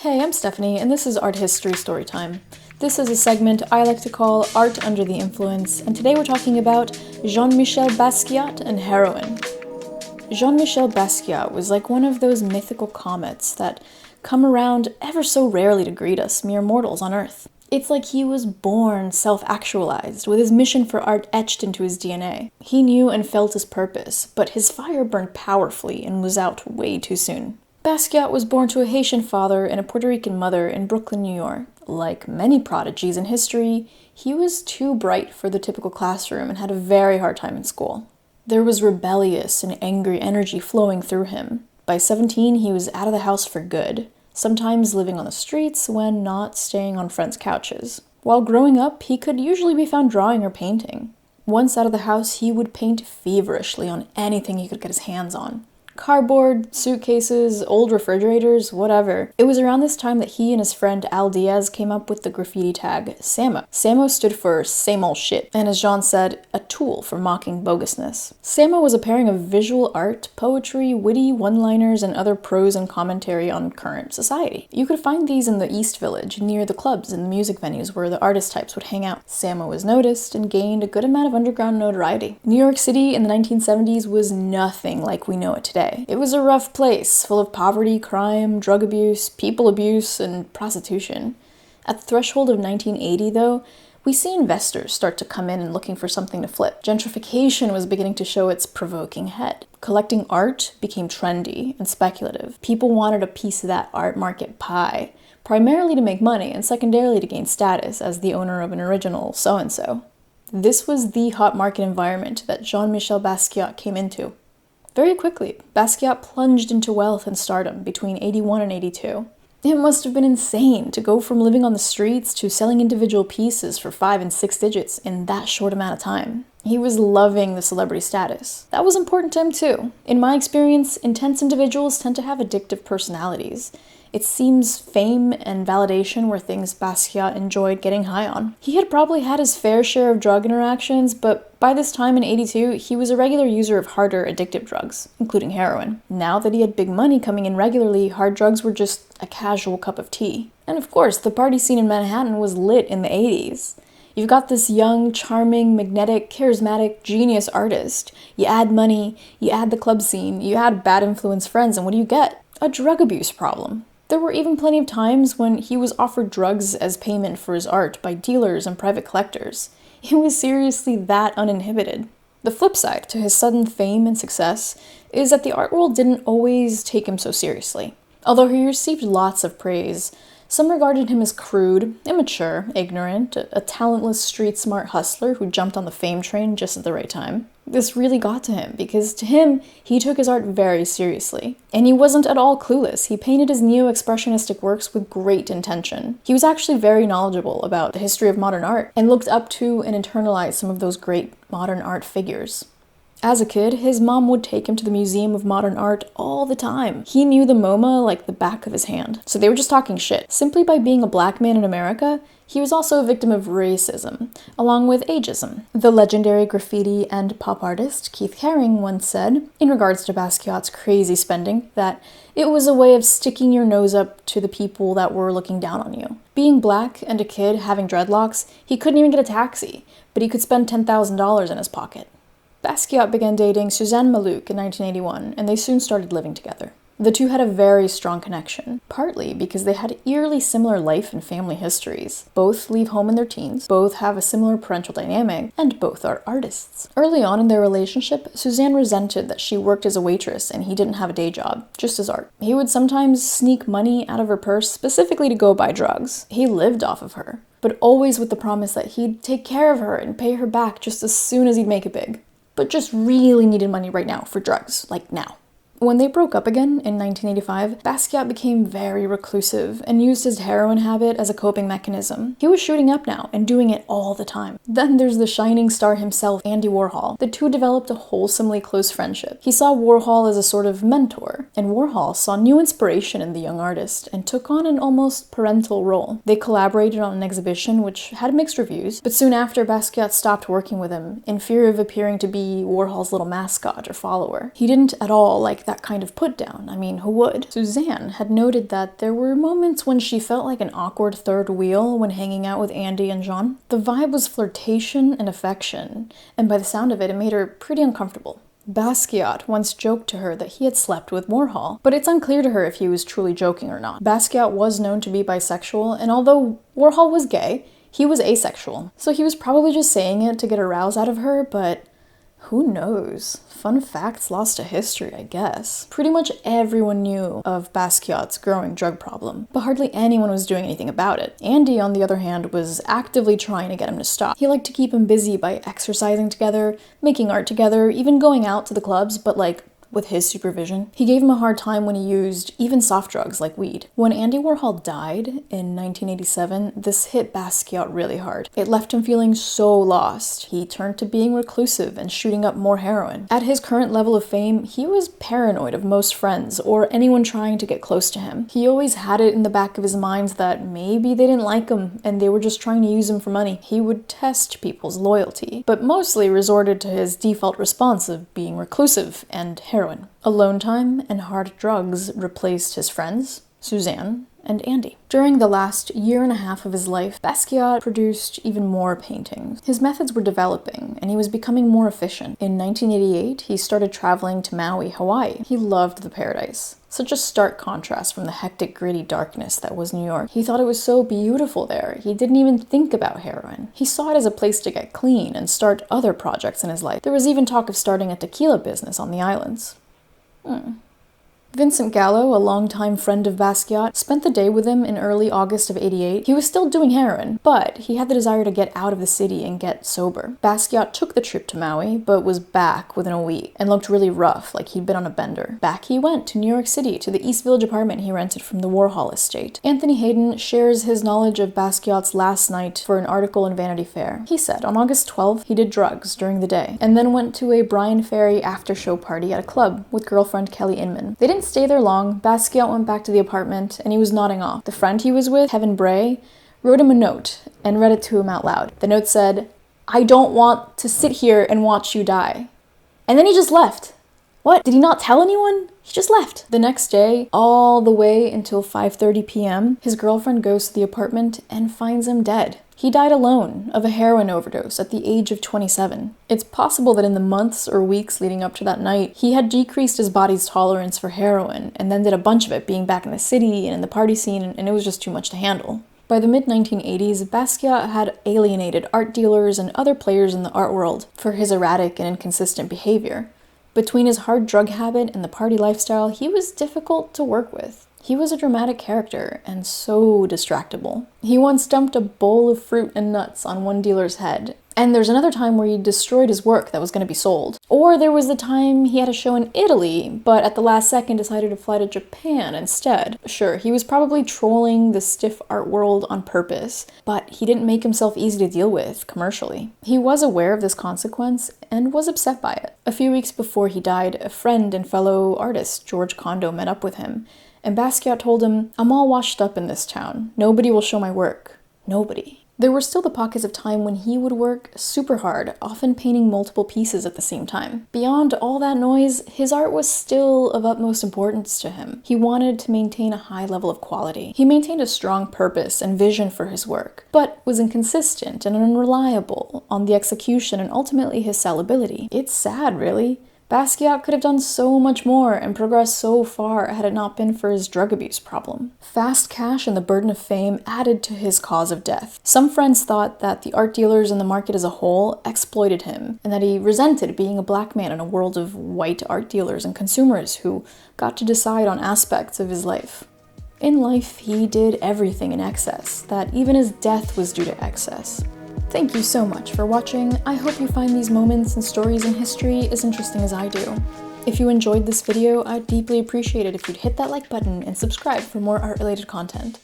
Hey, I'm Stephanie, and this is Art History Storytime. This is a segment I like to call Art Under the Influence, and today we're talking about Jean-Michel Basquiat and Heroin. Jean-Michel Basquiat was like one of those mythical comets that come around ever so rarely to greet us mere mortals on Earth. It's like he was born self-actualized, with his mission for art etched into his DNA. He knew and felt his purpose, but his fire burned powerfully and was out way too soon. Basquiat was born to a Haitian father and a Puerto Rican mother in Brooklyn, New York. Like many prodigies in history, he was too bright for the typical classroom and had a very hard time in school. There was rebellious and angry energy flowing through him. By 17, he was out of the house for good, sometimes living on the streets when not staying on friends' couches. While growing up, he could usually be found drawing or painting. Once out of the house, he would paint feverishly on anything he could get his hands on. Cardboard, suitcases, old refrigerators, whatever. It was around this time that he and his friend Al Diaz came up with the graffiti tag Samo. Samo stood for same old shit, and as Jean said, a tool for mocking bogusness. Samo was a pairing of visual art, poetry, witty one-liners, and other prose and commentary on current society. You could find these in the East Village, near the clubs and the music venues where the artist types would hang out. Samo was noticed and gained a good amount of underground notoriety. New York City in the 1970s was nothing like we know it today. It was a rough place, full of poverty, crime, drug abuse, people abuse, and prostitution. At the threshold of 1980, though, we see investors start to come in and looking for something to flip. Gentrification was beginning to show its provoking head. Collecting art became trendy and speculative. People wanted a piece of that art market pie, primarily to make money and secondarily to gain status as the owner of an original so-and-so. This was the hot market environment that Jean-Michel Basquiat came into. Very quickly, Basquiat plunged into wealth and stardom between 81 and 82. It must have been insane to go from living on the streets to selling individual pieces for 5 and 6 digits in that short amount of time. He was loving the celebrity status. That was important to him too. In my experience, intense individuals tend to have addictive personalities. It seems fame and validation were things Basquiat enjoyed getting high on. He had probably had his fair share of drug interactions, but by this time in 82, he was a regular user of harder addictive drugs, including heroin. Now that he had big money coming in regularly, hard drugs were just a casual cup of tea. And of course, the party scene in Manhattan was lit in the 80s. You've got this young, charming, magnetic, charismatic, genius artist. You add money, you add the club scene, you add bad influence friends, and what do you get? A drug abuse problem. There were even plenty of times when he was offered drugs as payment for his art by dealers and private collectors. He was seriously that uninhibited. The flip side to his sudden fame and success is that the art world didn't always take him so seriously. Although he received lots of praise, some regarded him as crude, immature, ignorant, a talentless street-smart hustler who jumped on the fame train just at the right time. This really got to him, because to him, he took his art very seriously. And he wasn't at all clueless. He painted his Neo-Expressionistic works with great intention. He was actually very knowledgeable about the history of modern art, and looked up to and internalized some of those great modern art figures. As a kid, his mom would take him to the Museum of Modern Art all the time. He knew the MoMA like the back of his hand. So they were just talking shit. Simply by being a black man in America, he was also a victim of racism, along with ageism. The legendary graffiti and pop artist Keith Haring once said, in regards to Basquiat's crazy spending, that it was a way of sticking your nose up to the people that were looking down on you. Being black and a kid having dreadlocks, he couldn't even get a taxi, but he could spend $10,000 in his pocket. Basquiat began dating Suzzane Malouk in 1981, and they soon started living together. The two had a very strong connection, partly because they had eerily similar life and family histories. Both leave home in their teens, both have a similar parental dynamic, and both are artists. Early on in their relationship, Suzzane resented that she worked as a waitress and he didn't have a day job, just his art. He would sometimes sneak money out of her purse specifically to go buy drugs. He lived off of her, but always with the promise that he'd take care of her and pay her back just as soon as he'd make it big. But just really needed money right now for drugs, like now. When they broke up again in 1985, Basquiat became very reclusive and used his heroin habit as a coping mechanism. He was shooting up now and doing it all the time. Then there's the shining star himself, Andy Warhol. The two developed a wholesomely close friendship. He saw Warhol as a sort of mentor, and Warhol saw new inspiration in the young artist and took on an almost parental role. They collaborated on an exhibition which had mixed reviews, but soon after Basquiat stopped working with him in fear of appearing to be Warhol's little mascot or follower. He didn't at all like that kind of put down. I mean, who would? Suzzane had noted that there were moments when she felt like an awkward third wheel when hanging out with Andy and Jean. The vibe was flirtation and affection, and by the sound of it, it made her pretty uncomfortable. Basquiat once joked to her that he had slept with Warhol, but it's unclear to her if he was truly joking or not. Basquiat was known to be bisexual, and although Warhol was gay, he was asexual. So he was probably just saying it to get a rouse out of her, but who knows? Fun facts lost to history, I guess. Pretty much everyone knew of Basquiat's growing drug problem, but hardly anyone was doing anything about it. Andy, on the other hand, was actively trying to get him to stop. He liked to keep him busy by exercising together, making art together, even going out to the clubs, but like, with his supervision. He gave him a hard time when he used even soft drugs like weed. When Andy Warhol died in 1987, this hit Basquiat really hard. It left him feeling so lost. He turned to being reclusive and shooting up more heroin. At his current level of fame, he was paranoid of most friends or anyone trying to get close to him. He always had it in the back of his mind that maybe they didn't like him and they were just trying to use him for money. He would test people's loyalty, but mostly resorted to his default response of being reclusive and heroin. Alone time and hard drugs replaced his friends, Suzzane and Andy. During the last year and a half of his life, Basquiat produced even more paintings. His methods were developing, and he was becoming more efficient. In 1988, he started traveling to Maui, Hawaii. He loved the paradise. Such a stark contrast from the hectic, gritty darkness that was New York. He thought it was so beautiful there. He didn't even think about heroin. He saw it as a place to get clean and start other projects in his life. There was even talk of starting a tequila business on the islands. Vincent Gallo, a longtime friend of Basquiat, spent the day with him in early August of '88. He was still doing heroin, but he had the desire to get out of the city and get sober. Basquiat took the trip to Maui, but was back within a week and looked really rough, like he'd been on a bender. Back he went to New York City, to the East Village apartment he rented from the Warhol estate. Anthony Hayden shares his knowledge of Basquiat's last night for an article in Vanity Fair. He said, on August 12th, he did drugs during the day, and then went to a Brian Ferry after-show party at a club with girlfriend Kelly Inman. They didn't stay there long. Basquiat went back to the apartment, and he was nodding off. The friend he was with, Kevin Bray, wrote him a note and read it to him out loud. The note said, "I don't want to sit here and watch you die." And then he just left. What? Did he not tell anyone? He just left. The next day, all the way until 5:30 p.m., his girlfriend goes to the apartment and finds him dead. He died alone of a heroin overdose at the age of 27. It's possible that in the months or weeks leading up to that night, he had decreased his body's tolerance for heroin and then did a bunch of it being back in the city and in the party scene, and it was just too much to handle. By the mid-1980s, Basquiat had alienated art dealers and other players in the art world for his erratic and inconsistent behavior. Between his hard drug habit and the party lifestyle, he was difficult to work with. He was a dramatic character and so distractible. He once dumped a bowl of fruit and nuts on one dealer's head. And there's another time where he destroyed his work that was going to be sold. Or there was the time he had a show in Italy, but at the last second decided to fly to Japan instead. Sure, he was probably trolling the stiff art world on purpose, but he didn't make himself easy to deal with commercially. He was aware of this consequence and was upset by it. A few weeks before he died, a friend and fellow artist, George Condo, met up with him, and Basquiat told him, "I'm all washed up in this town. Nobody will show my work. Nobody." There were still the pockets of time when he would work super hard, often painting multiple pieces at the same time. Beyond all that noise, his art was still of utmost importance to him. He wanted to maintain a high level of quality. He maintained a strong purpose and vision for his work, but was inconsistent and unreliable on the execution and ultimately his sellability. It's sad, really. Basquiat could have done so much more and progressed so far had it not been for his drug abuse problem. Fast cash and the burden of fame added to his cause of death. Some friends thought that the art dealers and the market as a whole exploited him, and that he resented being a black man in a world of white art dealers and consumers who got to decide on aspects of his life. In life, he did everything in excess, that even his death was due to excess. Thank you so much for watching. I hope you find these moments and stories in history as interesting as I do. If you enjoyed this video, I'd deeply appreciate it if you'd hit that like button and subscribe for more art-related content.